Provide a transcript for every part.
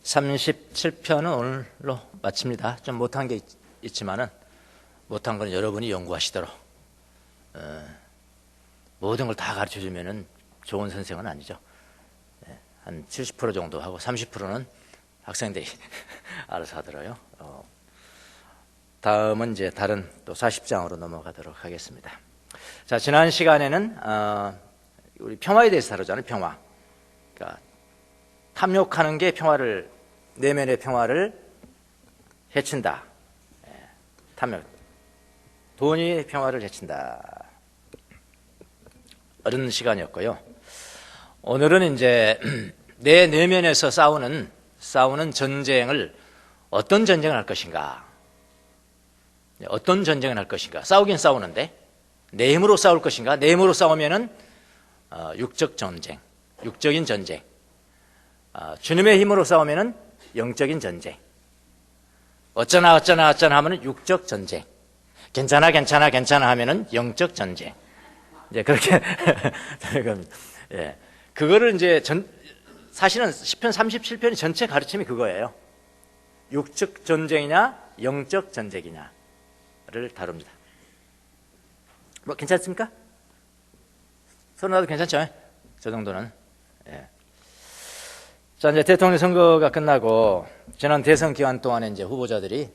37편은 오늘로 마칩니다. 좀 못한 게 있지만은 못한 건 여러분이 연구하시도록 모든 걸 다 가르쳐 주면은 좋은 선생은 아니죠. 한 70% 정도 하고 30%는 학생들이 알아서 하더라고요. 다음은 이제 다른 또 40장으로 넘어가도록 하겠습니다. 자, 지난 시간에는 우리 평화에 대해서 다루잖아요. 평화. 그러니까 탐욕하는 게 평화를, 내면의 평화를 해친다. 탐욕. 돈이 평화를 해친다. 이런 시간이었고요. 오늘은 이제 내 내면에서 싸우는 전쟁을 어떤 전쟁을 할 것인가? 어떤 전쟁을 할 것인가? 싸우긴 싸우는데 내 힘으로 싸울 것인가? 내 힘으로 싸우면은 육적 전쟁, 육적인 전쟁. 주님의 힘으로 싸우면은 영적인 전쟁. 어쩌나 하면은 육적 전쟁. 괜찮아 하면은 영적 전쟁. 이제 그렇게 되는 겁니다. 예. 그거를 이제 사실은 시편 37편이 전체 가르침이 그거예요. 육적 전쟁이냐, 영적 전쟁이냐를 다룹니다. 뭐 괜찮습니까? 서로 나도 괜찮죠? 저 정도는. 예. 자, 이제 대통령 선거가 끝나고 지난 대선 기간 동안에 이제 후보자들이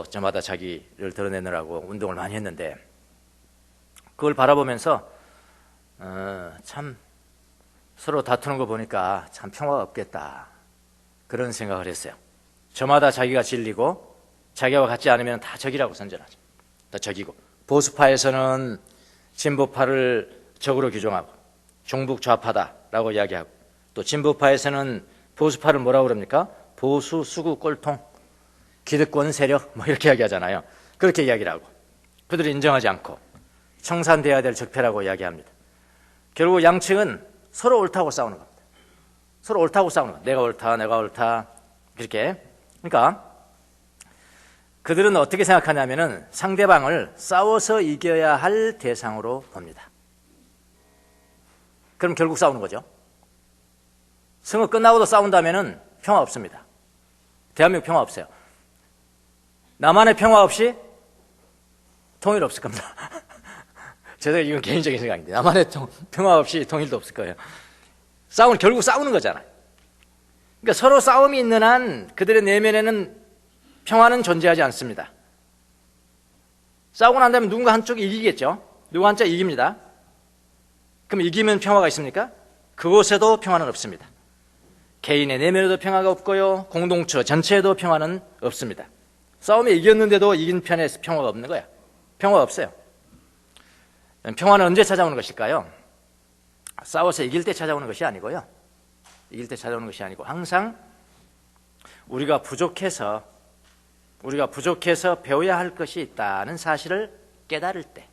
저마다 자기를 드러내느라고 운동을 많이 했는데 그걸 바라보면서 참 서로 다투는 거 보니까 참 평화가 없겠다. 그런 생각을 했어요. 저마다 자기가 진리고 자기와 같지 않으면 다 적이라고 선전하죠. 다 적이고. 보수파에서는 진보파를 적으로 규정하고 종북 좌파다라고 이야기하고 또 진보파에서는 보수파를 뭐라고 그럽니까? 보수, 수구, 꼴통, 기득권 세력 뭐 이렇게 이야기하잖아요. 그렇게 이야기를 하고 그들이 인정하지 않고 청산돼야 될 적폐라고 이야기합니다. 결국 양측은 서로 옳다고 싸우는 겁니다. 서로 옳다고 싸우는 겁니다. 내가 옳다 그렇게. 그러니까 그들은 어떻게 생각하냐면은 상대방을 싸워서 이겨야 할 대상으로 봅니다. 그럼 결국 싸우는 거죠. 선거 끝나고도 싸운다면은 평화 없습니다. 대한민국 평화 없어요. 나만의 평화 없이 통일 없을 겁니다. 이건 개인적인 생각인데 나만의 평화 없이 통일도 없을 거예요. 결국 싸우는 거잖아요. 그러니까 서로 싸움이 있는 한 그들의 내면에는 평화는 존재하지 않습니다. 싸우고 난 다음에 누군가 한쪽이 이기겠죠. 누가 한쪽 이깁니다. 그럼 이기면 평화가 있습니까? 그곳에도 평화는 없습니다. 개인의 내면에도 평화가 없고요. 공동체 전체에도 평화는 없습니다. 싸움에 이겼는데도 이긴 편에 평화가 없는 거야. 평화가 없어요. 평화는 언제 찾아오는 것일까요? 싸워서 이길 때 찾아오는 것이 아니고요. 이길 때 찾아오는 것이 아니고 항상 우리가 부족해서 배워야 할 것이 있다는 사실을 깨달을 때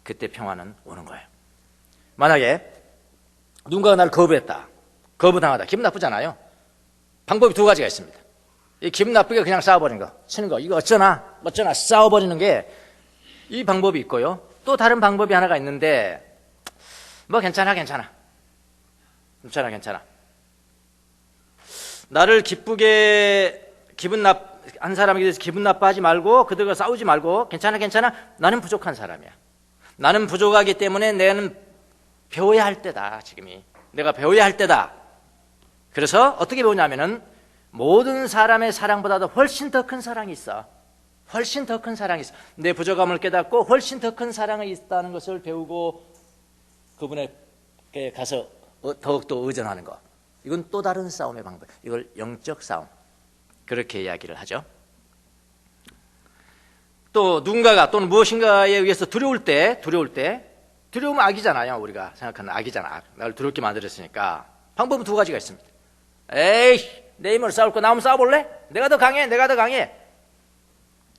그때 평화는 오는 거예요. 만약에 누군가가 나를 거부했다. 거부당하다. 기분 나쁘잖아요. 방법이 두 가지가 있습니다. 이 기분 나쁘게 그냥 싸워버리는 거, 치는 거, 이거 어쩌나 싸워버리는 게 이 방법이 있고요. 또 다른 방법이 하나가 있는데 뭐 괜찮아. 나를 한 사람에게 대해서 기분 나빠하지 말고 그들과 싸우지 말고 괜찮아. 나는 부족한 사람이야. 나는 부족하기 때문에 내는 배워야 할 때다. 지금이 내가 배워야 할 때다. 그래서 어떻게 배우냐면은 모든 사람의 사랑보다도 훨씬 더 큰 사랑이 있어. 훨씬 더 큰 사랑이 있어. 내 부족함을 깨닫고 훨씬 더 큰 사랑이 있다는 것을 배우고 그분에게 가서 더욱더 의존하는 것. 이건 또 다른 싸움의 방법. 이걸 영적 싸움. 그렇게 이야기를 하죠. 또 누군가가 또는 무엇인가에 의해서 두려움은 악이잖아요. 우리가 생각하는 악이잖아. 나를 두렵게 만들었으니까. 방법은 두 가지가 있습니다. 에이, 내 힘으로 싸울 거 나오면 싸워볼래? 내가 더 강해.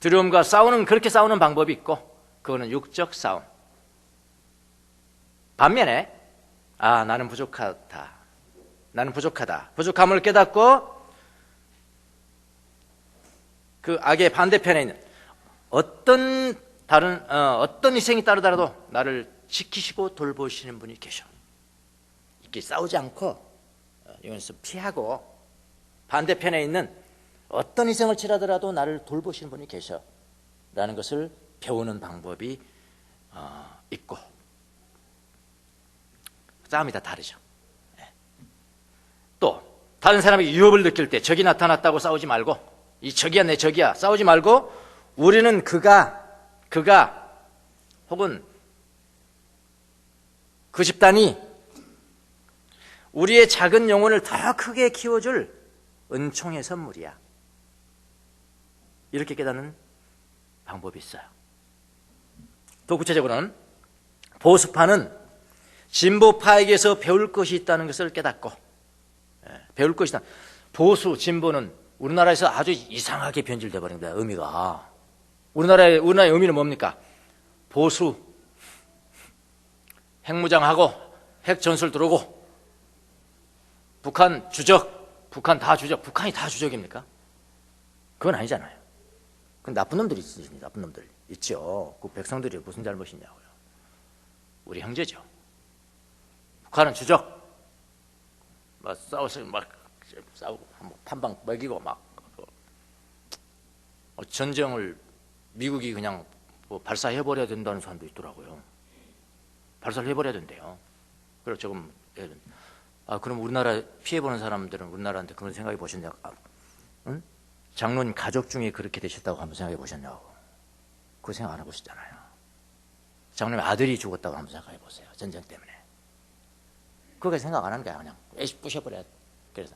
두려움과 그렇게 싸우는 방법이 있고 그거는 육적 싸움. 반면에 나는 부족하다. 부족함을 깨닫고 그 악의 반대편에 있는 어떤 희생이 따르더라도 나를 지키시고 돌보시는 분이 계셔. 이렇게 싸우지 않고 이것을 피하고 반대편에 있는 어떤 희생을 치르더라도 나를 돌보시는 분이 계셔 라는 것을 배우는 방법이 있고, 싸움이 다 다르죠. 또 다른 사람에게 위협을 느낄 때 적이 나타났다고 싸우지 말고, 이 적이야 내 적이야 싸우지 말고, 우리는 그가 혹은 그 집단이 우리의 작은 영혼을 더 크게 키워줄 은총의 선물이야, 이렇게 깨닫는 방법이 있어요. 더 구체적으로는 보수파는 진보파에게서 배울 것이 있다는 것을 깨닫고, 배울 것이다. 보수, 진보는 우리나라에서 아주 이상하게 변질돼 버린 거야, 의미가. 우리나라의 의미는 뭡니까? 보수, 핵무장하고 핵 전술 들어오고, 북한 주적, 북한 다 주적, 북한이 다 주적입니까? 그건 아니잖아요. 그건 나쁜 놈들이 있습니다. 나쁜 놈들 있죠. 그 백성들이 무슨 잘못이냐고요. 우리 형제죠. 북한은 주적, 막 싸우고 판방 먹이고 막 전쟁을 미국이 그냥 발사해버려야 된다는 사람도 있더라고요. 발사를 해버려야 된대요. 그래서 조금 그럼 우리나라 피해보는 사람들은 우리나라한테 그런 생각해 보셨냐고. 응? 장로님 가족 중에 그렇게 되셨다고 한번 생각해 보셨냐고. 그 생각 안 해보시잖아요. 장로님 아들이 죽었다고 한번 생각해 보세요. 전쟁 때문에. 그거 생각 안 하는 거야. 그냥 부셔버려야 돼. 그래서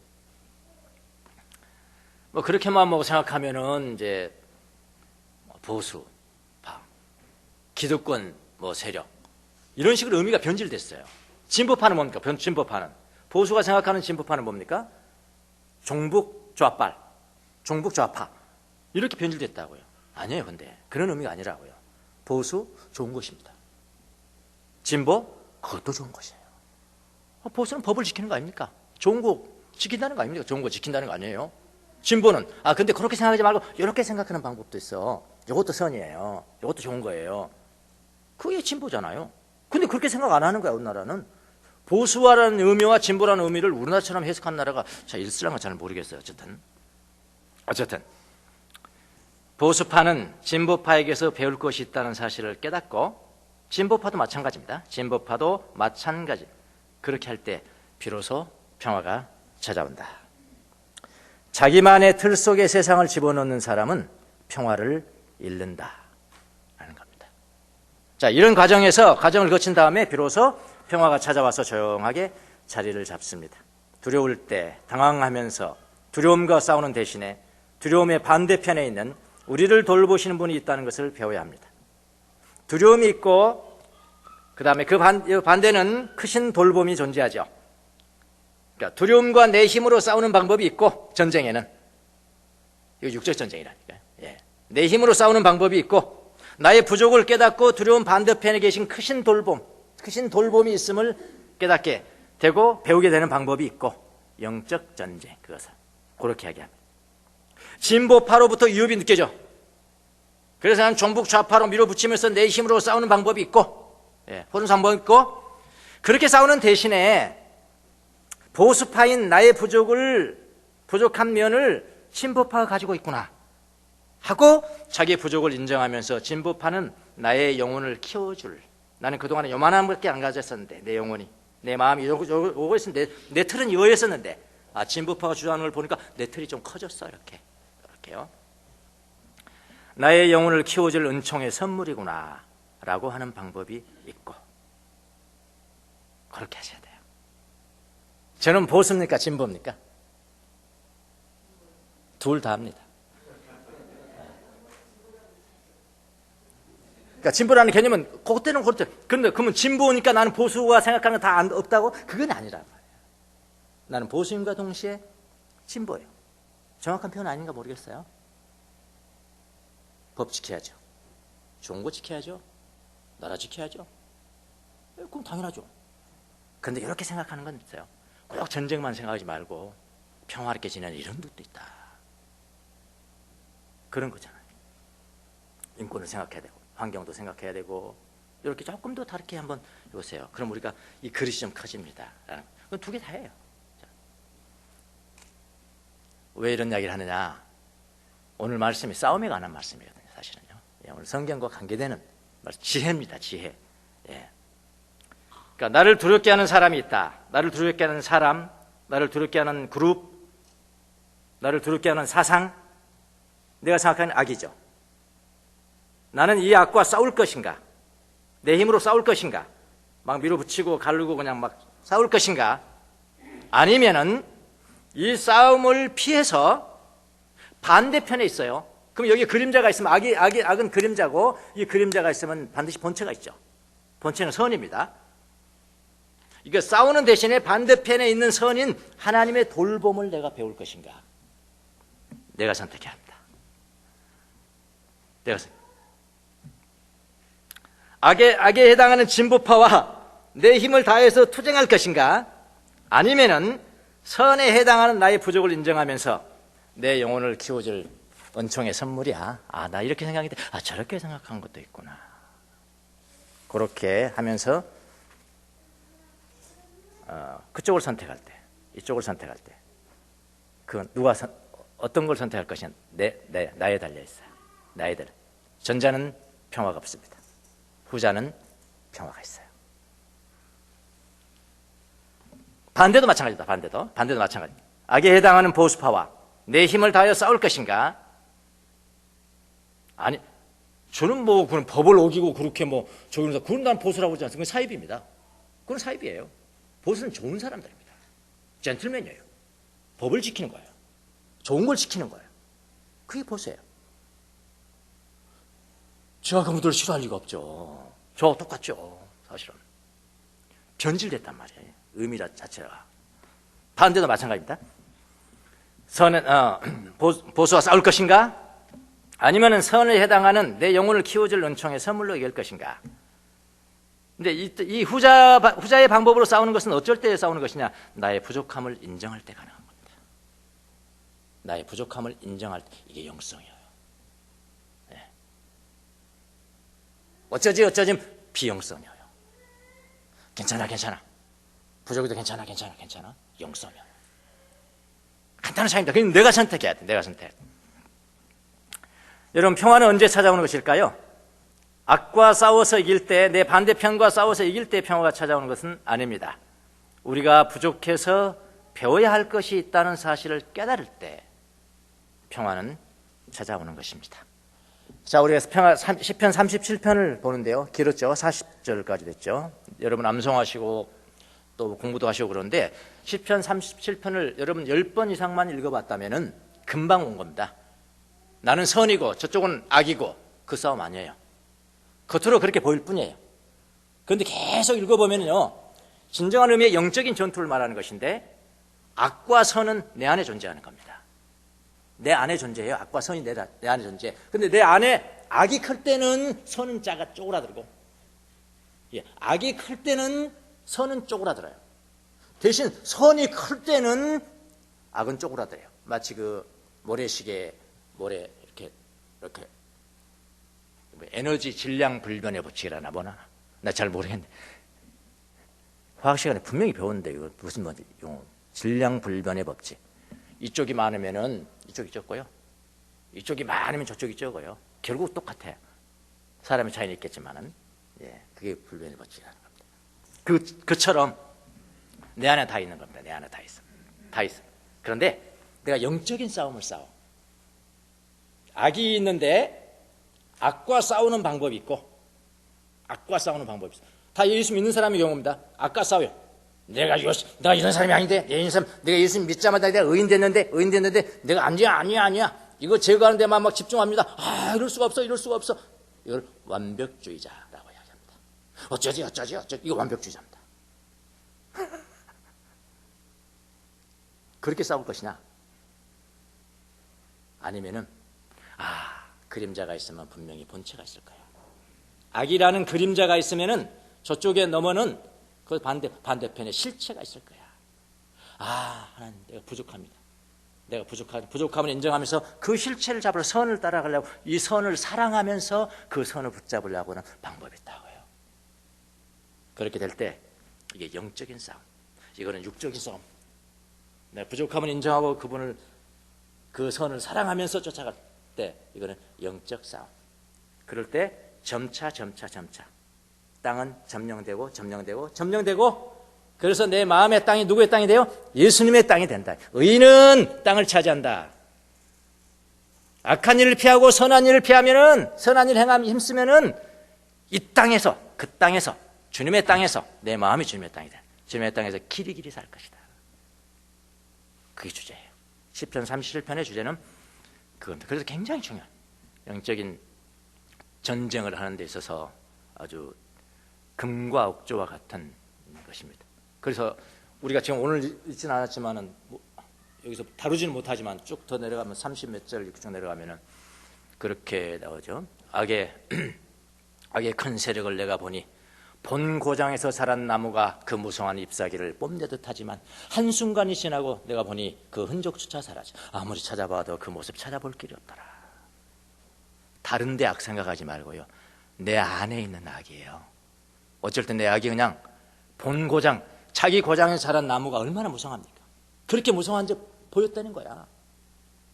뭐 그렇게만 뭐 생각하면은 이제 보수파, 기득권 뭐 세력 이런 식으로 의미가 변질됐어요. 진보파는 뭡니까? 진보파는, 보수가 생각하는 진보파는 뭡니까? 종북 좌빨, 종북 좌파 이렇게 변질됐다고요. 아니에요. 근데 그런 의미가 아니라고요. 보수 좋은 것입니다. 진보 그것도 좋은 것이에요. 보수는 법을 지키는 거 아닙니까? 좋은 거 지킨다는 거 아닙니까? 좋은 거 지킨다는 거 아니에요? 진보는 근데 그렇게 생각하지 말고 이렇게 생각하는 방법도 있어. 이것도 선이에요. 이것도 좋은 거예요. 그게 진보잖아요. 근데 그렇게 생각 안 하는 거야, 우리나라는. 보수화라는 의미와 진보라는 의미를 우리나라처럼 해석한 나라가 있을랑가 잘 모르겠어요. 어쨌든 보수파는 진보파에게서 배울 것이 있다는 사실을 깨닫고, 진보파도 마찬가지입니다. 진보파도 마찬가지. 그렇게 할 때 비로소 평화가 찾아온다. 자기만의 틀 속에 세상을 집어넣는 사람은 평화를 잃는다 라는 겁니다. 자, 이런 과정을 거친 다음에 비로소 평화가 찾아와서 조용하게 자리를 잡습니다. 두려울 때 당황하면서 두려움과 싸우는 대신에 두려움의 반대편에 있는 우리를 돌보시는 분이 있다는 것을 배워야 합니다. 두려움이 있고 그 다음에 그 반대는 크신 돌봄이 존재하죠. 그러니까 두려움과 내 힘으로 싸우는 방법이 있고, 전쟁에는 이거 육적 전쟁이라니까요. 내 힘으로 싸우는 방법이 있고, 나의 부족을 깨닫고 두려움 반대편에 계신 크신 돌봄이 있음을 깨닫게 되고 배우게 되는 방법이 있고, 영적 전쟁, 그것을 그렇게 이야기합니다. 진보파로부터 위협이 느껴져. 그래서 난 종북 좌파로 밀어붙이면서 내 힘으로 싸우는 방법이 있고, 호른산 방법이 있고, 그렇게 싸우는 대신에 보수파인 나의 부족한 면을 진보파가 가지고 있구나 하고 자기의 부족을 인정하면서, 진보파는 나의 영혼을 키워줄, 나는 그동안에 요만한 것밖에 안 가졌었는데, 내 영혼이, 내 마음이 요거 있었는데, 내 틀은 이거였었는데, 진보파가 주장하는 걸 보니까 내 틀이 좀 커졌어. 이렇게요. 나의 영혼을 키워줄 은총의 선물이구나 라고 하는 방법이 있고, 그렇게 하셔야 돼요. 저는 보수입니까? 진보입니까? 둘 다 합니다. 그러니까 진보라는 개념은 그때는 그렇대. 그런데 그러면 진보니까 나는 보수가 생각하는 거 다 없다고? 그건 아니란 말이에요. 나는 보수임과 동시에 진보예요. 정확한 표현 아닌가 모르겠어요. 법 지켜야죠. 좋은 거 지켜야죠. 나라 지켜야죠. 그럼 당연하죠. 그런데 이렇게 생각하는 건 있어요. 꼭 전쟁만 생각하지 말고 평화롭게 지내는 이런 뜻도 있다. 그런 거잖아요. 인권을 생각해야 되고 환경도 생각해야 되고, 이렇게 조금 더 다르게 한번 해보세요. 그럼 우리가 이 그릇이 좀 커집니다. 두 개 다 해요. 왜 이런 이야기를 하느냐? 오늘 말씀이 싸움에 관한 말씀이거든요. 사실은요. 예, 오늘 성경과 관계되는 지혜입니다. 지혜. 예. 그러니까 나를 두렵게 하는 사람이 있다. 나를 두렵게 하는 사람, 나를 두렵게 하는 그룹, 나를 두렵게 하는 사상, 내가 생각하는 악이죠. 나는 이 악과 싸울 것인가? 내 힘으로 싸울 것인가? 막 밀어붙이고 가르고 그냥 막 싸울 것인가? 아니면은 이 싸움을 피해서 반대편에 있어요. 그럼 여기 그림자가 있으면 악은 그림자고, 이 그림자가 있으면 반드시 본체가 있죠. 본체는 선입니다. 이거 싸우는 대신에 반대편에 있는 선인 하나님의 돌봄을 내가 배울 것인가? 내가 선택해야 합니다. 악에 해당하는 진보파와 내 힘을 다해서 투쟁할 것인가? 아니면은 선에 해당하는 나의 부족을 인정하면서 내 영혼을 키워줄 은총의 선물이야. 아, 나 이렇게 생각했는데, 아, 저렇게 생각한 것도 있구나. 그렇게 하면서 그쪽을 선택할 때, 이쪽을 선택할 때, 어떤 걸 선택할 것이냐, 나에 달려 있어요. 나에 달려. 전자는 평화가 없습니다. 후자는 평화가 있어요. 반대도 마찬가지다. 반대도 마찬가지. 악에 해당하는 보수파와 내 힘을 다하여 싸울 것인가? 아니, 저는 그건 법을 어기고 그렇게 그건 난 보수라고 하지 않습니다. 그건 사입입니다. 그건 사입이에요. 보수는 좋은 사람들입니다. 젠틀맨이에요. 법을 지키는 거예요. 좋은 걸 지키는 거예요. 그게 보수예요. 제가 그분들을 싫어할 리가 없죠. 저 똑같죠. 사실은. 변질됐단 말이에요. 의미 자체가. 반대도 마찬가지입니다. 보수와 싸울 것인가? 아니면 선에 해당하는 내 영혼을 키워줄 은총의 선물로 이길 것인가? 근데 이 후자의 방법으로 싸우는 것은 어쩔 때 싸우는 것이냐? 나의 부족함을 인정할 때 가능한 겁니다. 나의 부족함을 인정할 때, 이게 영성이에요. 네. 어쩌지 비영성이에요. 괜찮아. 부족해도 괜찮아. 영성이에요. 간단한 차이입니다. 그럼 내가 선택해야 돼. 내가 선택. 여러분, 평화는 언제 찾아오는 것일까요? 악과 싸워서 이길 때, 내 반대편과 싸워서 이길 때 평화가 찾아오는 것은 아닙니다. 우리가 부족해서 배워야 할 것이 있다는 사실을 깨달을 때 평화는 찾아오는 것입니다. 자, 우리가 시편 37편을 보는데요. 길었죠. 40절까지 됐죠. 여러분 암송하시고 또 공부도 하시고 그러는데 시편 37편을 여러분 10번 이상만 읽어봤다면 금방 온 겁니다. 나는 선이고 저쪽은 악이고 그 싸움 아니에요. 겉으로 그렇게 보일 뿐이에요. 그런데 계속 읽어보면요, 진정한 의미의 영적인 전투를 말하는 것인데 악과 선은 내 안에 존재하는 겁니다. 내 안에 존재해요. 악과 선이 내 안에 존재해. 근데 내 안에 악이 클 때는 선은 쪼그라들고, 악이 클 때는 선은 쪼그라들어요. 대신 선이 클 때는 악은 쪼그라들어요. 마치 모래시계 이렇게 에너지 질량 불변의 법칙이라나 뭐나, 나 잘 모르겠네. 화학 시간에 분명히 배웠는데 이거 무슨 용어? 질량 불변의 법칙. 이쪽이 많으면은 이쪽이 적고요. 이쪽이 많으면 저쪽이 적어요. 결국 똑같아. 사람의 차이는 있겠지만은, 그게 불변의 법칙이라는 겁니다. 그처럼 내 안에 다 있는 겁니다. 내 안에 다 있어. 그런데 내가 영적인 싸움을 싸워. 악이 있는데 악과 싸우는 방법이 있고, 악과 싸우는 방법이 있어. 다 예수 믿는 사람의 경우입니다. 악과 싸워요. 내가 이런 사람이 아닌데, 내가 예수 믿자마자 내가 의인 됐는데, 내가 아니야. 이거 제거하는 데만 막 집중합니다. 이럴 수가 없어. 이걸 완벽주의자라고 이야기합니다. 어쩌지. 이거 완벽주의자입니다. 그렇게 싸울 것이냐? 아니면은, 그림자가 있으면 분명히 본체가 있을 거예요. 악이라는 그림자가 있으면은 저쪽에 넘어는 그 반대편에 실체가 있을 거야. 하나님, 내가 부족합니다. 내가 부족함을 인정하면서 그 실체를 잡으러 선을 따라가려고, 이 선을 사랑하면서 그 선을 붙잡으려고 하는 방법이 있다고요. 그렇게 될 때 이게 영적인 싸움, 이거는 육적인 싸움. 내가 부족함을 인정하고 그분을 그 선을 사랑하면서 쫓아갈 때 이거는 영적 싸움. 그럴 때 점차 땅은 점령되고 그래서 내 마음의 땅이 누구의 땅이 돼요? 예수님의 땅이 된다. 의인은 땅을 차지한다. 악한 일을 피하고 선한 일을 피하면은, 선한 일을 행함에 힘쓰면은 이 땅에서, 그 땅에서, 주님의 땅에서 내 마음이 주님의 땅이 돼. 주님의 땅에서 길이 살 것이다. 그게 주제예요. 시편 37편의 주제는 그겁니다. 그래서 굉장히 중요한 영적인 전쟁을 하는 데 있어서 아주 금과 옥조와 같은 것입니다. 그래서 우리가 지금 오늘 읽지는 않았지만은 여기서 다루지는 못하지만 쭉 더 내려가면 30 몇 절 쭉 내려가면은 그렇게 나오죠. 악의 큰 세력을 내가 보니 본 고장에서 자란 나무가 그 무성한 잎사귀를 뽐내듯 하지만 한순간이 지나고 내가 보니 그 흔적조차 사라져. 아무리 찾아봐도 그 모습 찾아볼 길이 없더라. 다른 데 악 생각하지 말고요. 내 안에 있는 악이에요. 어쩔 땐 내 악이 그냥 본 고장, 자기 고장에서 자란 나무가 얼마나 무성합니까? 그렇게 무성한지 보였다는 거야.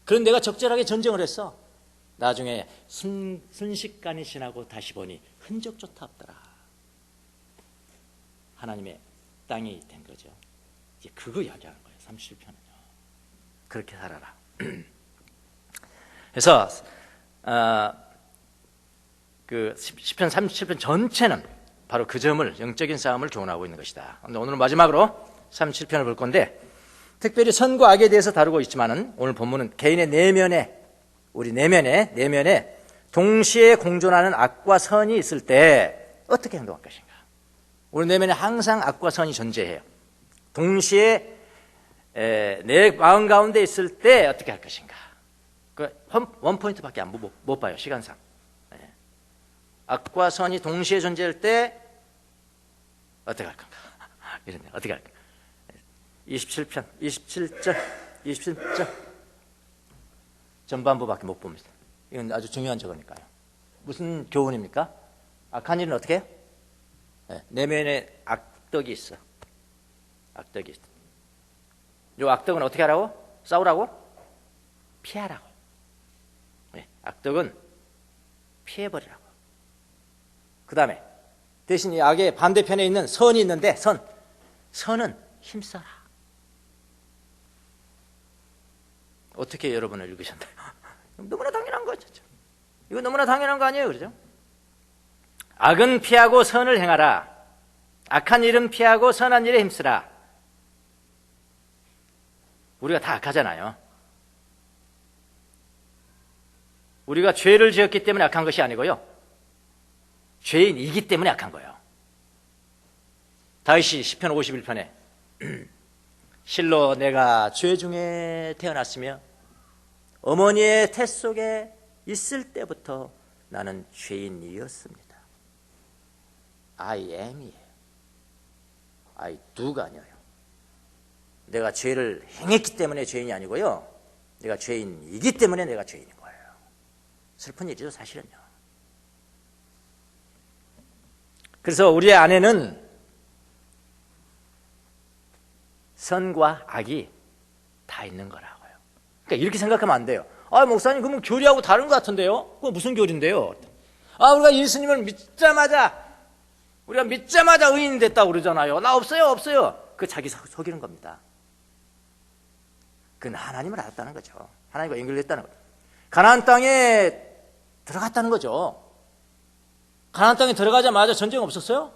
그런 내가 적절하게 전쟁을 했어. 나중에 순식간이 지나고 다시 보니 흔적조차 없더라. 하나님의 땅이 된 거죠. 이제 그거 이야기하는 거예요. 37편은요. 그렇게 살아라. 그래서 그 시편 37편 전체는 바로 그 점을, 영적인 싸움을 교훈하고 있는 것이다. 오늘은 마지막으로 37편을 볼 건데, 특별히 선과 악에 대해서 다루고 있지만은 오늘 본문은 개인의 우리 내면에 동시에 공존하는 악과 선이 있을 때 어떻게 행동할 것인가. 우리 내면에 항상 악과 선이 존재해요. 동시에 내 마음 가운데 있을 때 어떻게 할 것인가. 그 원 포인트밖에 못 봐요, 시간상. 악과 선이 동시에 존재할 때 어떻게 할 건가. 이런데 어떻게 할 건가. 27편, 27절 전반부밖에 못 봅니다. 이건 아주 중요한 저거니까요. 무슨 교훈입니까? 악한 일은 어떻게 해요? 내면에 악덕이 있어. 악덕이 있어. 이 악덕은 어떻게 하라고? 싸우라고? 피하라고. 악덕은 피해버리라고. 그 다음에 대신 이 악의 반대편에 있는 선이 있는데 선은 힘써라. 어떻게 여러분을 읽으셨나요? 너무나 당연한 거죠. 이거 너무나 당연한 거 아니에요, 그렇죠? 악은 피하고 선을 행하라. 악한 일은 피하고 선한 일에 힘쓰라. 우리가 다 악하잖아요. 우리가 죄를 지었기 때문에 악한 것이 아니고요. 죄인이기 때문에 악한 거예요. 다윗이 시편 51편에 실로 내가 죄 중에 태어났으며 어머니의 태 속에 있을 때부터 나는 죄인이었습니다. I am이에요. I do가 아니에요. 내가 죄를 행했기 때문에 죄인이 아니고요. 내가 죄인이기 때문에 내가 죄인인 거예요. 슬픈 일이죠, 사실은요. 그래서 우리 안에는 선과 악이 다 있는 거라고요. 그러니까 이렇게 생각하면 안 돼요. 아, 목사님, 그러면 교리하고 다른 것 같은데요? 그거 무슨 교리인데요? 아, 우리가 예수님을 믿자마자 의인이 됐다고 그러잖아요. 나 없어요. 그 자기 속이는 겁니다. 그건 하나님을 알았다는 거죠. 하나님과 연결됐다는 거죠. 가나안 땅에 들어갔다는 거죠. 가나안 땅에 들어가자마자 전쟁 없었어요?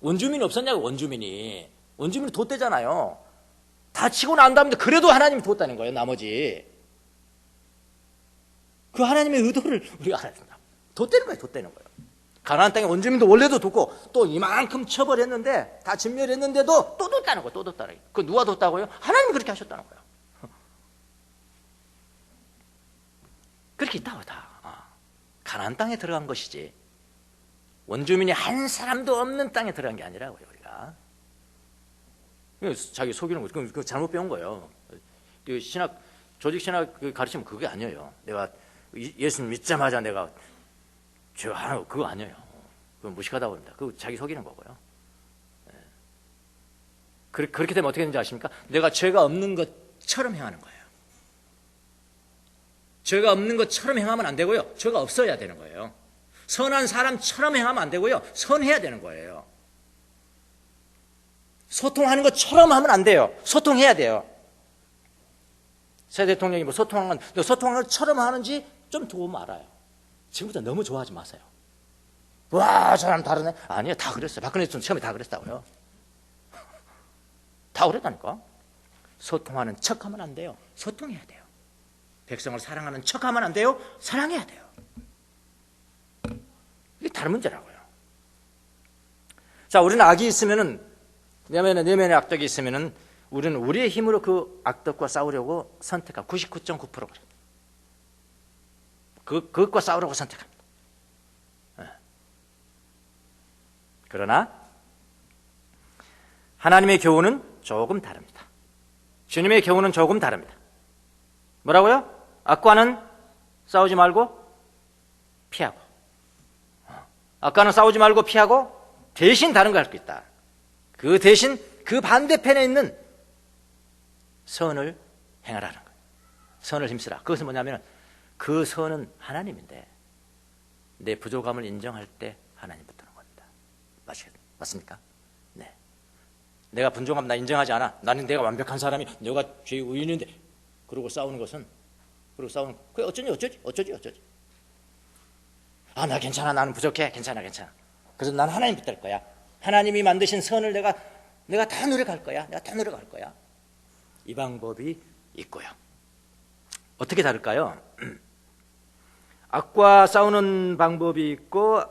원주민이 없었냐고, 원주민이 돛대잖아요. 다 치고 난 다음에 그래도 하나님이 뒀다는 거예요, 나머지. 그 하나님의 의도를 우리가 알아야 된다. 뒀다는 거예요. 가나안 땅에 원주민도 원래도 뒀고 또 이만큼 처벌했는데 다 진멸했는데도 또 뒀다는 거예요. 또 뒀다는 거예요. 그 누가 뒀다고요? 하나님이 그렇게 하셨다는 거예요. 그렇게 있다고 다. 가나안 땅에 들어간 것이지 원주민이 한 사람도 없는 땅에 들어간 게 아니라고요, 우리가. 자기 속이는 거죠. 그거 잘못 배운 거예요. 조직 신학 가르치면 그게 아니에요. 내가 예수님 믿자마자 내가 죄 하나 그거 아니에요. 그건 무식하다고 합니다. 그거 자기 속이는 거고요. 그렇게 되면 어떻게 되는지 아십니까? 내가 죄가 없는 것처럼 행하는 거예요. 죄가 없는 것처럼 행하면 안 되고요. 죄가 없어야 되는 거예요. 선한 사람처럼 행하면 안 되고요. 선해야 되는 거예요. 소통하는 것처럼 하면 안 돼요. 소통해야 돼요. 새 대통령이 뭐 소통하는 것처럼 하는지 좀 두고 말아요. 지금부터 너무 좋아하지 마세요. 와, 저 사람 다르네. 아니요, 다 그랬어요. 박근혜 대통령 처음에 다 그랬다고요. 다 그랬다니까. 소통하는 척하면 안 돼요. 소통해야 돼요. 백성을 사랑하는 척하면 안 돼요. 사랑해야 돼요. 이게 다른 문제라고요. 자, 우리는 악이 있으면은 내면에 악덕이 있으면은 우리는 우리의 힘으로 그 악덕과 싸우려고 선택합니다. 99.9%. 그것과 싸우려고 선택합니다. 그러나 하나님의 교훈은 조금 다릅니다. 주님의 교훈은 조금 다릅니다. 뭐라고요? 악과는 싸우지 말고 피하고, 악과는 싸우지 말고 피하고 대신 다른 거 할 수 있다. 그 대신 그 반대편에 있는 선을 행하라는 거예요. 선을 힘쓰라. 그것은 뭐냐면 그 선은 하나님인데 내 부족함을 인정할 때 하나님 붙드는 겁니다. 맞습니까? 네. 내가 부족함 나 인정하지 않아. 나는 내가 완벽한 사람이, 내가 죄의 의인인데, 그러고 싸우는 것은, 그게 어쩌지? 아, 나 괜찮아. 나는 부족해. 괜찮아. 그래서 난 하나님 붙들 거야. 하나님이 만드신 선을 내가 다 노력할 거야. 이 방법이 있고요. 어떻게 다를까요? 악과 싸우는 방법이 있고,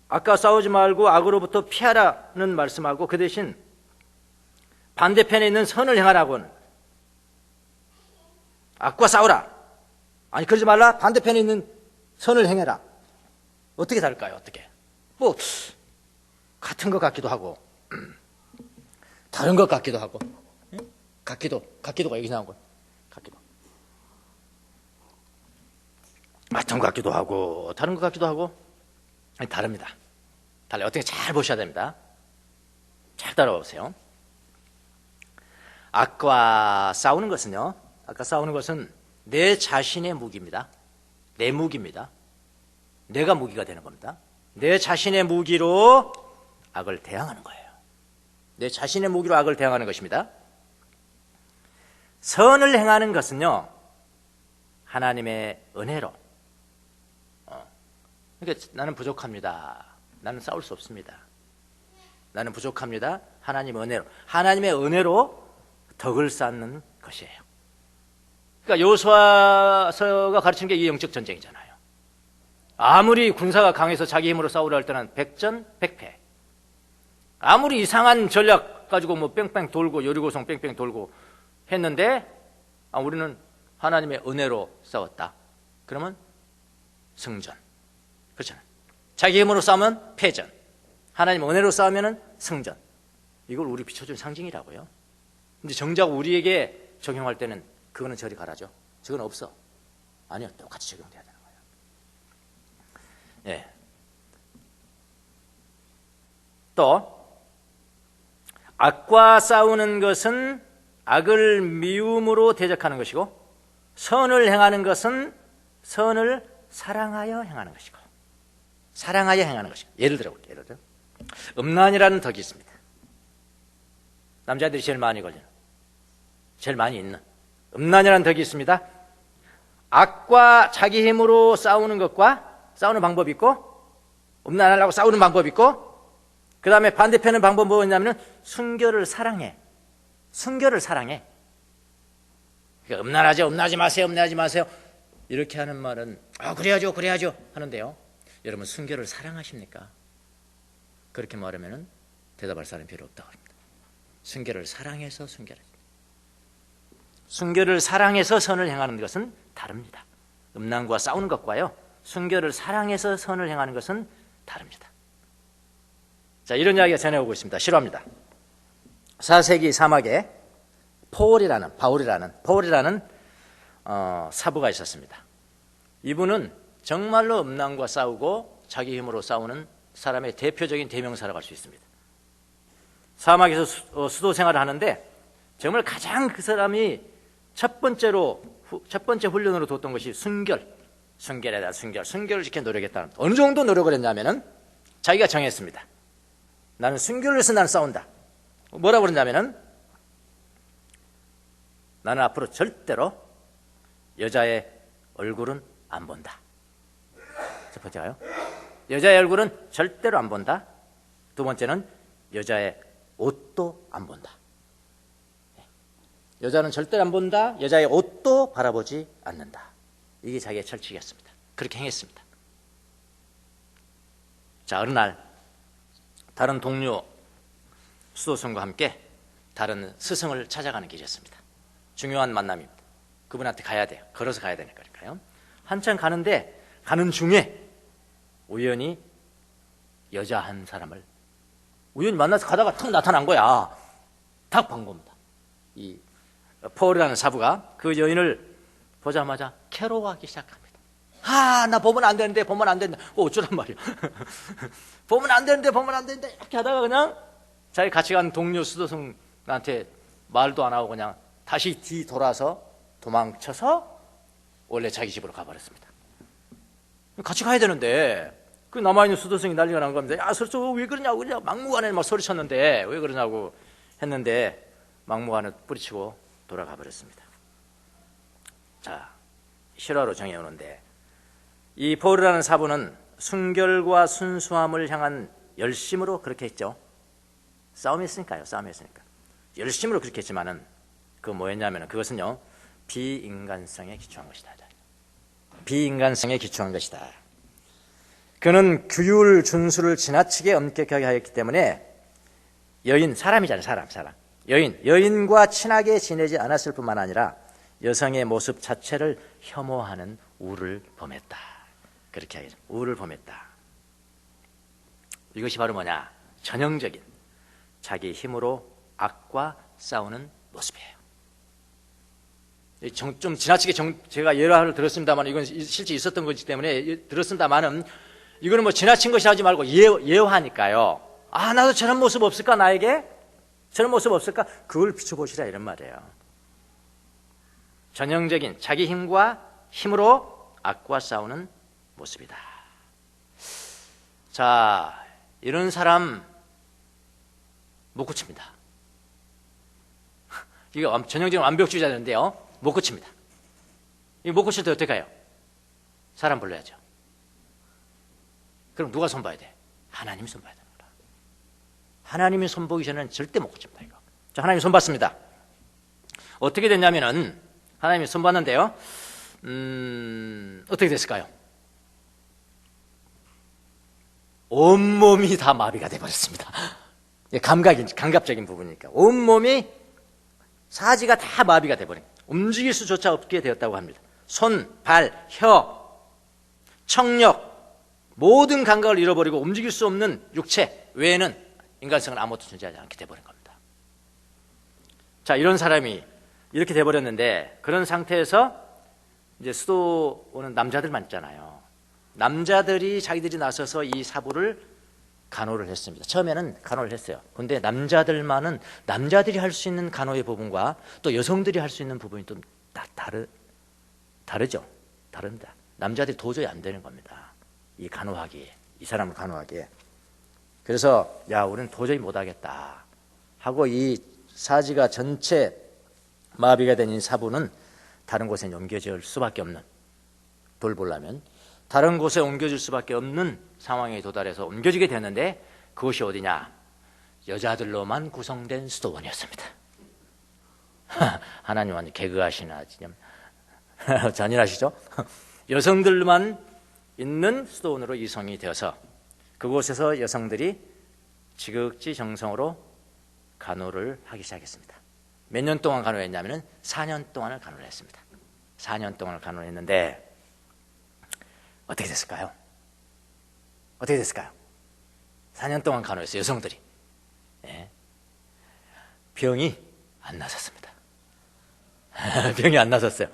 악과 싸우지 말고 악으로부터 피하라는 말씀하고 그 대신 반대편에 있는 선을 행하라고는, 악과 싸우라. 아니, 그러지 말라. 반대편에 있는 선을 행해라. 어떻게 다를까요? 어떻게? 뭐 같은 것 같기도 하고 다른 것 같기도 하고, 같기도가 여기 나온 거예요. 같은 것 같기도 하고 다른 것 같기도 하고. 아니, 다릅니다. 달라요. 어떻게 잘 보셔야 됩니다. 잘 따라와 보세요. 악과 싸우는 것은요, 아까 싸우는 것은 내 자신의 무기입니다. 내 무기입니다. 내가 무기가 되는 겁니다. 내 자신의 무기로 악을 대항하는 거예요. 내 자신의 무기로 악을 대항하는 것입니다. 선을 행하는 것은요, 하나님의 은혜로. 그러니까 나는 부족합니다. 나는 싸울 수 없습니다. 나는 부족합니다. 하나님의 은혜로 덕을 쌓는 것이에요. 그러니까 여호수아서가 가르치는 게 이 영적 전쟁이잖아요. 아무리 군사가 강해서 자기 힘으로 싸우려 할 때는 백전백패. 아무리 이상한 전략 가지고 뭐 뺑뺑 돌고 여리고성 뺑뺑 돌고 했는데, 우리는 하나님의 은혜로 싸웠다. 그러면 승전. 그렇잖아요. 자기 힘으로 싸우면 패전. 하나님 은혜로 싸우면 승전. 이걸 우리 비춰준 상징이라고요. 근데 정작 우리에게 적용할 때는 그거는 저리 가라죠. 저건 없어. 아니요, 똑같이 적용돼야 되는 거예요. 예. 또 악과 싸우는 것은 악을 미움으로 대적하는 것이고, 선을 행하는 것은 선을 사랑하여 행하는 것이고. 예를 들어 음란이라는 덕이 있습니다. 남자들이 제일 많이 있는 음란이라는 덕이 있습니다. 악과 자기 힘으로 싸우는 것과 싸우는 방법이 있고, 음란하려고 싸우는 방법이 있고, 그 다음에 반대편의 방법은 뭐냐면 순결을 사랑해. 그러니까 음란하지 마세요. 이렇게 하는 말은 그래야죠 하는데요, 여러분 순결을 사랑하십니까? 그렇게 말하면 대답할 사람이 필요 없다고 합니다. 순결을 사랑해서 선을 행하는 것은 다릅니다. 음란과 싸우는 것과요, 순결을 사랑해서 선을 행하는 것은 다릅니다. 자, 이런 이야기가 전해오고 있습니다. 싫어합니다. 4세기 사막에 바울이라는 사부가 있었습니다. 이분은 정말로 음란과 싸우고 자기 힘으로 싸우는 사람의 대표적인 대명사라고 할 수 있습니다. 사막에서 수도 생활을 하는데 정말 가장 그 사람이 첫 번째로 첫 번째 훈련으로 뒀던 것이 순결을 지켜 노력했다는. 어느 정도 노력을 했냐면은 자기가 정했습니다. 나는 순결을 위해서 나는 싸운다. 뭐라고 그러냐면은 나는 앞으로 절대로 여자의 얼굴은 안 본다. 첫 번째가요. 여자의 얼굴은 절대로 안 본다. 두 번째는 여자의 옷도 안 본다. 여자는 절대로 안 본다. 여자의 옷도 바라보지 않는다. 이게 자기의 철칙이었습니다. 그렇게 행했습니다. 자, 어느 날 다른 동료 수도승과 함께 다른 스승을 찾아가는 길이었습니다. 중요한 만남입니다. 그분한테 가야 돼요. 걸어서 가야 되니까요. 한참 가는 중에 우연히 여자 한 사람을 우연히 만나서 가다가 탁 나타난 거야. 딱 본 겁니다. 이 폴이라는 사부가 그 여인을 보자마자 괴로워하기 시작합니다. 나 보면 안 되는데. 어쩌란 말이야. 보면 안 되는데 이렇게 하다가 그냥 자기 같이 간 동료 수도승한테 말도 안 하고 그냥 다시 뒤돌아서 도망쳐서 원래 자기 집으로 가버렸습니다. 같이 가야 되는데 그 남아있는 수도승이 난리가 난 겁니다. 야, 서로 왜 그러냐고 막무가내 막 소리쳤는데 왜 그러냐고 했는데 막무가내 뿌리치고 돌아가 버렸습니다. 자, 실화로 정해오는데 이 폴이라는 사부는 순결과 순수함을 향한 열심으로 그렇게 했죠. 싸움이 했으니까 열심으로 그렇게 했지만은 그 뭐였냐면 그것은요 비인간성에 기초한 것이다. 비인간성에 기초한 것이다. 그는 규율 준수를 지나치게 엄격하게 하였기 때문에 사람이잖아요. 여인과 친하게 지내지 않았을 뿐만 아니라 여성의 모습 자체를 혐오하는 우를 범했다. 그렇게 하겠죠. 우를 범했다. 이것이 바로 뭐냐? 전형적인 자기 힘으로 악과 싸우는 모습이에요. 좀 지나치게 제가 예화를 들었습니다만 이건 실제 있었던 거기 때문에 들었습니다만은 이거는 뭐 지나친 것이 하지 말고 예화니까요. 나도 저런 모습 없을까? 나에게? 저런 모습 없을까? 그걸 비춰보시라 이런 말이에요. 전형적인 자기 힘으로 악과 싸우는 모습이다. 자, 이런 사람 못 고칩니다. 이게 전형적인 완벽주의자인데요. 못 고칩니다. 이거 못 고칠 때 어떻게 해요? 사람 불러야죠. 그럼 누가 손봐야 돼? 하나님이 손봐야 됩니다. 하나님이 손보기 전에는 절대 못 고칩니다. 이거. 자, 하나님이 손봤습니다. 어떻게 됐냐면은 하나님이 손봤는데요. 어떻게 됐을까요? 온몸이 다 마비가 돼버렸습니다. 감각적인 부분이니까. 온몸이 사지가 다 마비가 돼버린, 움직일 수조차 없게 되었다고 합니다. 손, 발, 혀, 청력, 모든 감각을 잃어버리고 움직일 수 없는 육체 외에는 인간성은 아무것도 존재하지 않게 돼버린 겁니다. 자, 이런 사람이 이렇게 돼버렸는데 그런 상태에서 이제 수도원은 남자들만 있잖아요. 남자들이 자기들이 나서서 이 사부를 간호를 했습니다. 처음에는 간호를 했어요. 근데 남자들이 할 수 있는 간호의 부분과 또 여성들이 할 수 있는 부분이 좀 다르죠. 다릅니다. 남자들이 도저히 안 되는 겁니다. 이 사람을 간호하기에. 그래서 우리는 도저히 못하겠다 하고 이 사지가 전체 마비가 된 이 사부는 다른 곳에 옮겨질 수밖에 없는, 돌보려면 다른 곳에 옮겨질 수밖에 없는 상황에 도달해서 옮겨지게 됐는데 그곳이 어디냐? 여자들로만 구성된 수도원이었습니다. 하나님 완전 개그하시나 잔인하시죠? 여성들만 있는 수도원으로 이송이 되어서 그곳에서 여성들이 지극지 정성으로 간호를 하기 시작했습니다. 몇 년 동안 간호했냐면 4년 동안을 간호를 했습니다. 4년 동안을 간호를 했는데 어떻게 됐을까요? 4년 동안 간호했어요. 여성들이. 병이 안 나섰습니다. 병이 안 나섰어요.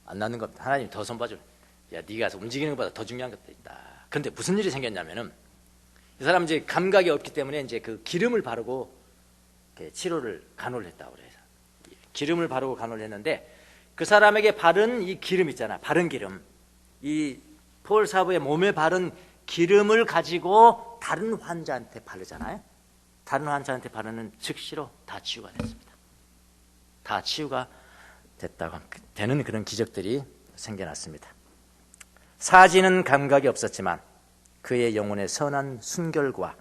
안 나는 겁니다. 하나님 더 손봐줄. 네가 움직이는 것보다 더 중요한 것도 있다. 근데 무슨 일이 생겼냐면은 이 사람 이제 감각이 없기 때문에 이제 그 기름을 바르고 간호를 했다고 그래요. 기름을 바르고 간호를 했는데 그 사람에게 바른 이 기름 있잖아. 바른 기름. 이 폴 사부의 몸에 바른 기름을 가지고 다른 환자한테 바르잖아요. 다른 환자한테 바르는 즉시로 다 치유가 됐습니다. 다 치유가 되는 그런 기적들이 생겨났습니다. 사지는 감각이 없었지만 그의 영혼에 선한 순결과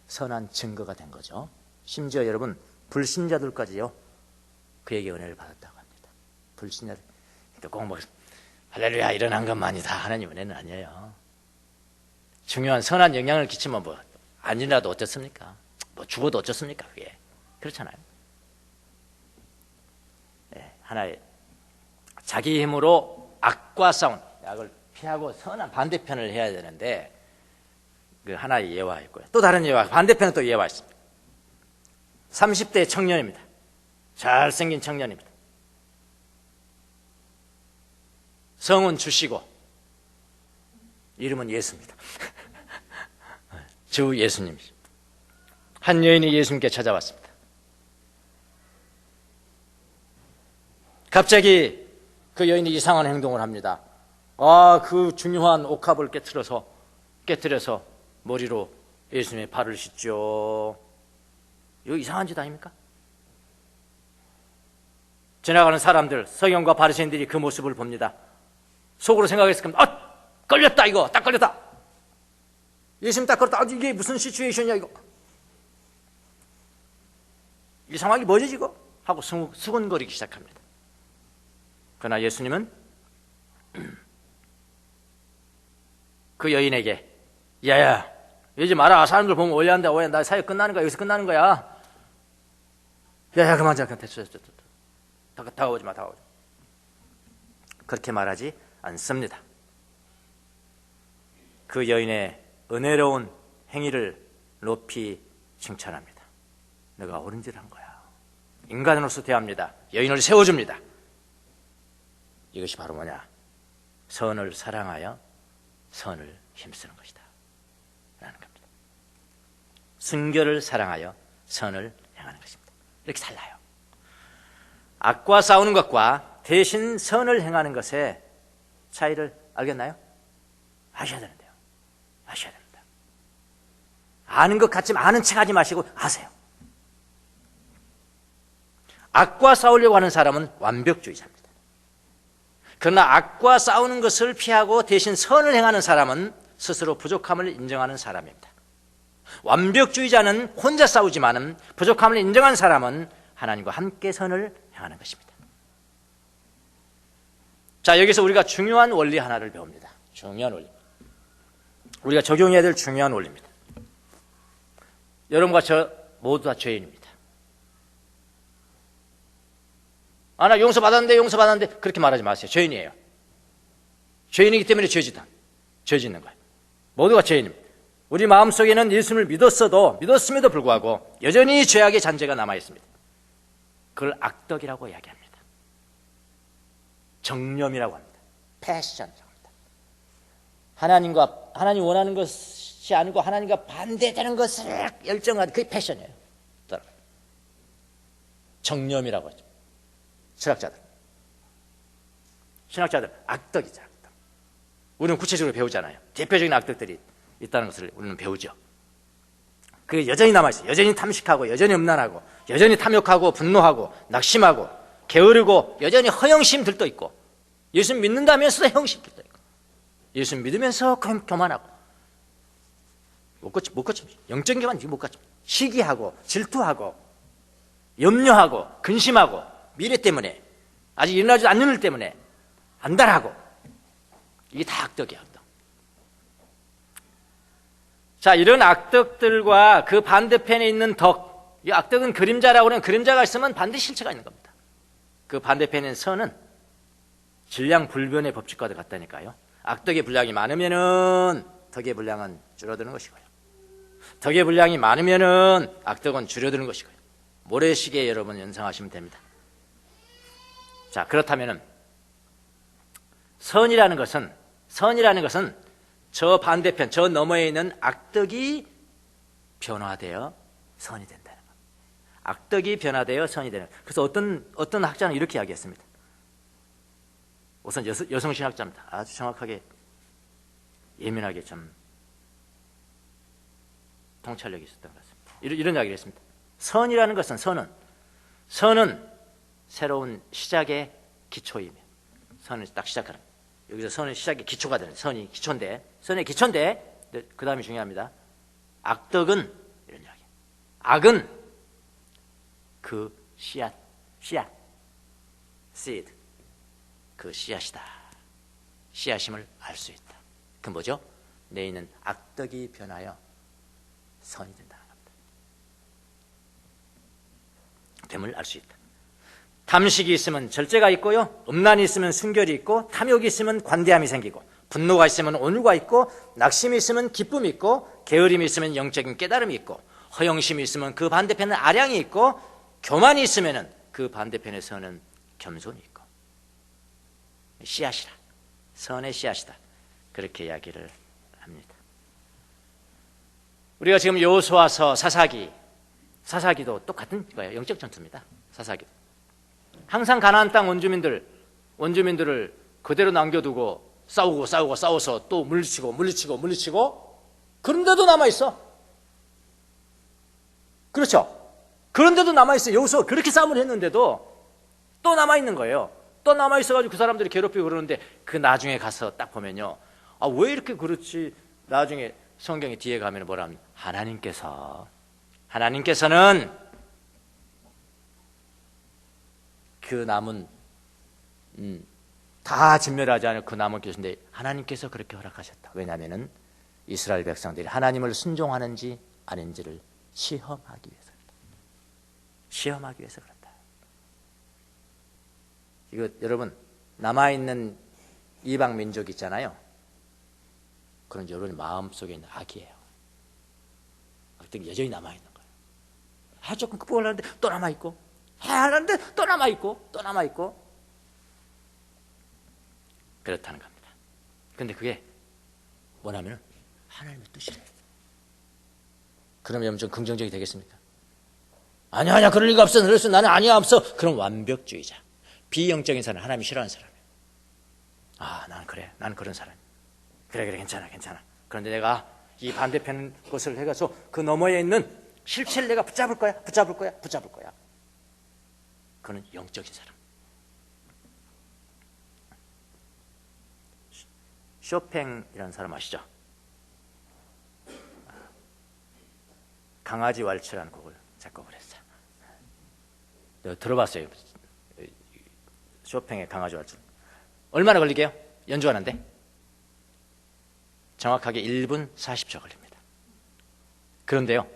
선한 증거가 된 거죠. 심지어 여러분, 불신자들까지요 그에게 은혜를 받았다고 합니다. 불신자들. 꼭 뭐 할렐루야 일어난 것만이 다 하나님 은혜는 아니에요. 중요한 선한 영향을 끼치면 뭐 아니라도 어쩌습니까? 뭐 죽어도 어쩌습니까? 그게 그렇잖아요. 네, 하나의 자기 힘으로 악과 싸운, 악을 피하고 선한 반대편을 해야 되는데 그 하나의 예화가 있고요. 또 다른 예화, 반대편은 또 예화가 있습니다. 30대 청년입니다. 잘생긴 청년입니다. 성은 주시고 이름은 예수입니다. 주 예수님이십니다. 한 여인이 예수님께 찾아왔습니다. 갑자기 그 여인이 이상한 행동을 합니다. 그 중요한 옥합을 깨트려서 머리로 예수님의 발을 씻죠. 이거 이상한 짓 아닙니까? 지나가는 사람들, 서기관과 바리새인들이 그 모습을 봅니다. 속으로 생각했을 겁니다. 걸렸다 이거, 딱 걸렸다. 예수님 딱 걸렸다. 이게 무슨 시츄에이션이야 이거. 이 상황이 뭐지 이거? 하고 수근거리기 시작합니다. 그러나 예수님은 그 여인에게 야야 이러지 마라. 사람들 보면 오해한다. 나 사역 끝나는 거야. 여기서 끝나는 거야. 야야 그만 됐어. 다가오지 마. 그렇게 말하지 않습니다. 그 여인의 은혜로운 행위를 높이 칭찬합니다. 내가 옳은 짓을 한 거야. 인간으로서 대합니다. 여인을 세워줍니다. 이것이 바로 뭐냐? 선을 사랑하여 선을 힘쓰는 것이다 라는 겁니다. 순결을 사랑하여 선을 행하는 것입니다. 이렇게 달라요. 악과 싸우는 것과 대신 선을 행하는 것의 차이를 알겠나요? 아셔야 되는데요. 아셔야 됩니다. 아는 것 같지만 아는 척하지 마시고 아세요. 악과 싸우려고 하는 사람은 완벽주의자입니다. 그러나 악과 싸우는 것을 피하고 대신 선을 행하는 사람은 스스로 부족함을 인정하는 사람입니다. 완벽주의자는 혼자 싸우지만 부족함을 인정한 사람은 하나님과 함께 선을 행하는 것입니다. 자, 여기서 우리가 중요한 원리 하나를 배웁니다. 중요한 원리. 우리가 적용해야 될 중요한 원리입니다. 여러분과 저 모두 다 죄인입니다. 나 용서받았는데 그렇게 말하지 마세요. 죄인이에요. 죄인이기 때문에 죄 짓는 거예요. 모두가 죄인입니다. 우리 마음속에는 예수님을 믿었음에도 불구하고 여전히 죄악의 잔재가 남아있습니다. 그걸 악덕이라고 이야기합니다. 정념이라고 합니다. 패션이라고 합니다. 하나님 원하는 것이 아니고 하나님과 반대되는 것을 열정하는 그게 패션이에요. 정념이라고 하죠. 신학자들 악덕이죠. 악덕. 우리는 구체적으로 배우잖아요. 대표적인 악덕들이 있다는 것을 우리는 배우죠. 그게 여전히 남아있어요. 여전히 탐식하고 여전히 음란하고 여전히 탐욕하고 분노하고 낙심하고 게으르고 여전히 허영심 들떠 있고 예수님 믿는다면서도 허영심 들떠 있고 예수님 믿으면서 교만하고 못 고칩니다. 영적인 교만 못 고칩니다. 시기하고 질투하고 염려하고 근심하고 미래 때문에 아직 일어나지 않는 일 때문에 안달하고 이게 다 악덕이야. 악덕. 자, 이런 악덕들과 그 반대편에 있는 덕, 이 악덕은 그림자라고 하는 그림자가 있으면 반드시 실체가 있는 겁니다. 그 반대편에 있는 선은 질량불변의 법칙과도 같다니까요. 악덕의 분량이 많으면은 덕의 분량은 줄어드는 것이고요. 덕의 분량이 많으면은 악덕은 줄어드는 것이고요. 모래시계 여러분 연상하시면 됩니다. 자, 그렇다면은 선이라는 것은 저 반대편, 저 너머에 있는 악덕이 변화되어 선이 된다는 것. 악덕이 변화되어 선이 되는 것. 그래서 어떤 학자는 이렇게 이야기했습니다. 우선 여성 신학자입니다. 아주 정확하게 예민하게 좀 통찰력이 있었던 것 같습니다. 이런 이야기를 했습니다. 선이라는 것은 선은 새로운 시작의 기초이며, 선을 딱 시작하는, 여기서 선은 시작의 기초가 되는, 선이 기초인데 그 다음이 중요합니다. 악덕은 이런 이야기. 악은 그 씨앗, seed, 그 씨앗이다. 씨앗임을 알 수 있다. 그 뭐죠? 내 있는 악덕이 변하여 선이 된다는 겁니다. 됨을 알 수 있다. 탐식이 있으면 절제가 있고요, 음란이 있으면 순결이 있고, 탐욕이 있으면 관대함이 생기고, 분노가 있으면 온유가 있고, 낙심이 있으면 기쁨이 있고, 게으름이 있으면 영적인 깨달음이 있고, 허영심이 있으면 그 반대편은 아량이 있고, 교만이 있으면 그 반대편에서는 겸손이 있고, 씨앗이라, 선의 씨앗이다, 그렇게 이야기를 합니다. 우리가 지금 여호수아서, 사사기도 똑같은 거예요. 영적 전투입니다. 사사기도 항상 가나안 땅 원주민들을 그대로 남겨두고 싸워서 또 물리치고 그런데도 남아있어. 그렇죠? 그런데도 남아있어. 여호수아 그렇게 싸움을 했는데도 또 남아있는 거예요. 또 남아있어가지고 그 사람들이 괴롭히고 그러는데, 그 나중에 가서 딱 보면요, 왜 이렇게 그렇지? 나중에 성경의 뒤에 가면 뭐라 합니까? 하나님께서는 그 남은 다 진멸하지 않을 그 남은 계신데, 하나님께서 그렇게 허락하셨다. 왜냐하면 이스라엘 백성들이 하나님을 순종하는지 아닌지를 시험하기 위해서 그렇다. 이거 여러분, 남아있는 이방 민족 있잖아요. 그런 여러분 마음속에 있는 악이에요. 악들이 여전히 남아있는 거예요. 조금 극복을 하는데 또 남아있고, 하는데 또 남아있고 그렇다는 겁니다. 그런데 그게 뭐냐면 하나님의 뜻이래요. 그럼 여러분 좀 긍정적이 되겠습니까? 아니야 그럴 리가 없어. 그래서 나는 아니야 없어. 그럼 완벽주의자, 비영적인 사람, 하나님이 싫어하는 사람이에요. 나는 그런 사람이에요. 그래 괜찮아. 그런데 내가 이 반대편 것을 해가서 그 너머에 있는 실체를 내가 붙잡을 거야. 그는 영적인 사람. 쇼팽이라는 사람 아시죠? 강아지 왈츠라는 곡을 작곡을 했어요. 들어봤어요. 쇼팽의 강아지 왈츠. 얼마나 걸리게요? 연주하는데? 정확하게 1분 40초 걸립니다. 그런데요,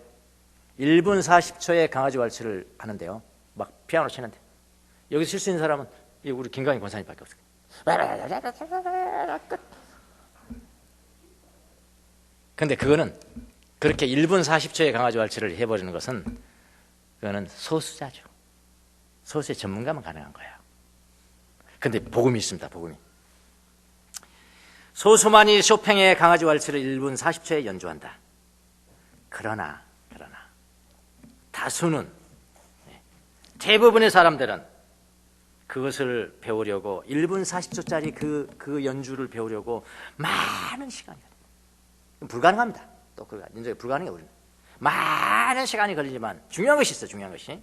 1분 40초의 강아지 왈츠를 하는데요, 막 피아노 치는데, 여기서 칠 수 있는 사람은 우리 김광희 권사님밖에 없어요. 근데 그거는, 그렇게 1분 40초의 강아지 왈츠를 해버리는 것은, 그거는 소수자죠. 소수의 전문가만 가능한 거예요. 근데 복음이 있습니다. 복음이. 소수만이 쇼팽의 강아지 왈츠를 1분 40초에 연주한다. 그러나 다수는, 대부분의 사람들은 그것을 배우려고 1분 40초짜리 그 연주를 배우려고 많은 시간이 걸립니다. 불가능합니다. 또 그가 인적이 불가능해. 우리는 많은 시간이 걸리지만 중요한 것이 있어요. 중요한 것이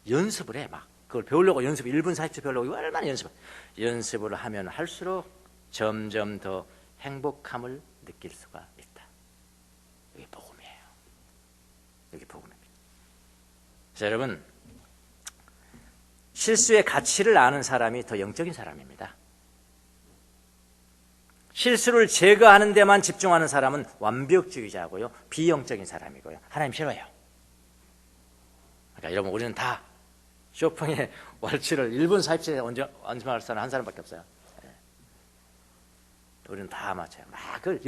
연습을 해. 막 그걸 배우려고 1분 40초 배우려고 얼마나 연습을 하면 할수록 점점 더 행복함을 느낄 수가 있다. 이게 복음이에요. 이게 복음입니다. 자, 여러분, 실수의 가치를 아는 사람이 더 영적인 사람입니다. 실수를 제거하는 데만 집중하는 사람은 완벽주의자고요, 비영적인 사람이고요, 하나님 싫어해요. 그러니까 여러분, 우리는 다 쇼팽의 왈츠를 1분 40초에 연습할 사람 한 사람밖에 없어요. 우리는 다 맞춰요. 막 그걸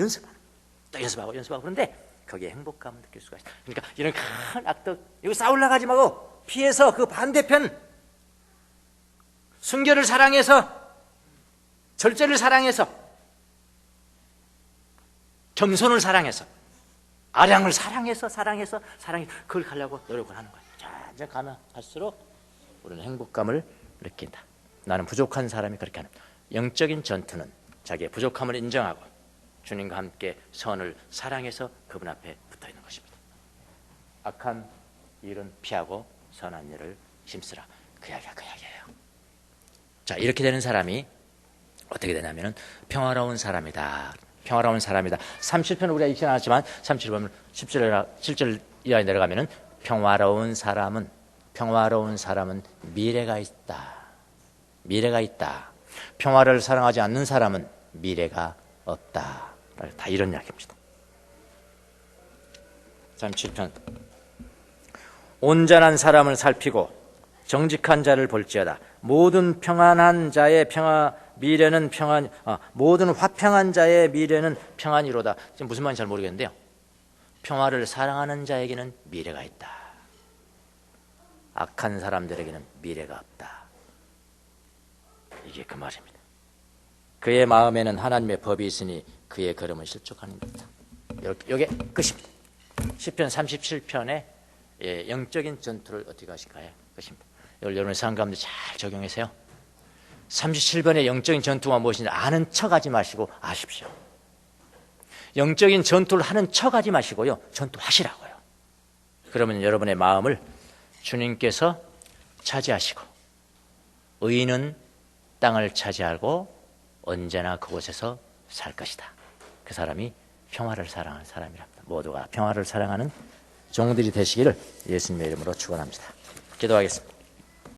또 연습하고 그런데 거기에 행복감을 느낄 수가 있어요. 그러니까 이런 큰 악덕, 이거 싸우려고 하지 말고 피해서 그 반대편, 순결을 사랑해서, 절제를 사랑해서, 겸손을 사랑해서, 아량을 사랑해서 그걸 가려고 노력을 하는 거예요. 자, 이제 가면 갈수록 우리는 행복감을 느낀다. 나는 부족한 사람이 그렇게 하는. 영적인 전투는 자기의 부족함을 인정하고 주님과 함께 선을 사랑해서 그분 앞에 붙어 있는 것입니다. 악한 일은 피하고 선한 일을 힘쓰라. 그 이야기가 그 이야기예요. 자, 이렇게 되는 사람이 어떻게 되냐면은 평화로운 사람이다. 평화로운 사람이다. 37편을 우리가 읽지 않았지만 37편 7절 이하에 내려가면은 평화로운 사람은 미래가 있다. 미래가 있다. 평화를 사랑하지 않는 사람은 미래가 없다. 다 이런 이야기입니다. 37편 온전한 사람을 살피고 정직한 자를 볼지어다. 모든 평안한 자의 미래는 모든 화평한 자의 미래는 평안이로다. 지금 무슨 말인지 잘 모르겠는데요. 평화를 사랑하는 자에게는 미래가 있다. 악한 사람들에게는 미래가 없다. 이게 그 말입니다. 그의 마음에는 하나님의 법이 있으니 그의 걸음은 실족합니다. 이게 끝입니다. 시편 37편의 영적인 전투를 어떻게 하실까요? 끝입니다. 이걸 여러분의 삶 가운데 잘 적용하세요. 37번의 영적인 전투가 무엇인지 아는 척하지 마시고 아십시오. 영적인 전투를 하는 척하지 마시고요. 전투하시라고요. 그러면 여러분의 마음을 주님께서 차지하시고 의인은 땅을 차지하고 언제나 그곳에서 살 것이다. 그 사람이 평화를 사랑하는 사람이랍니다. 모두가 평화를 사랑하는 종들이 되시기를 예수님의 이름으로 축원합니다. 기도하겠습니다.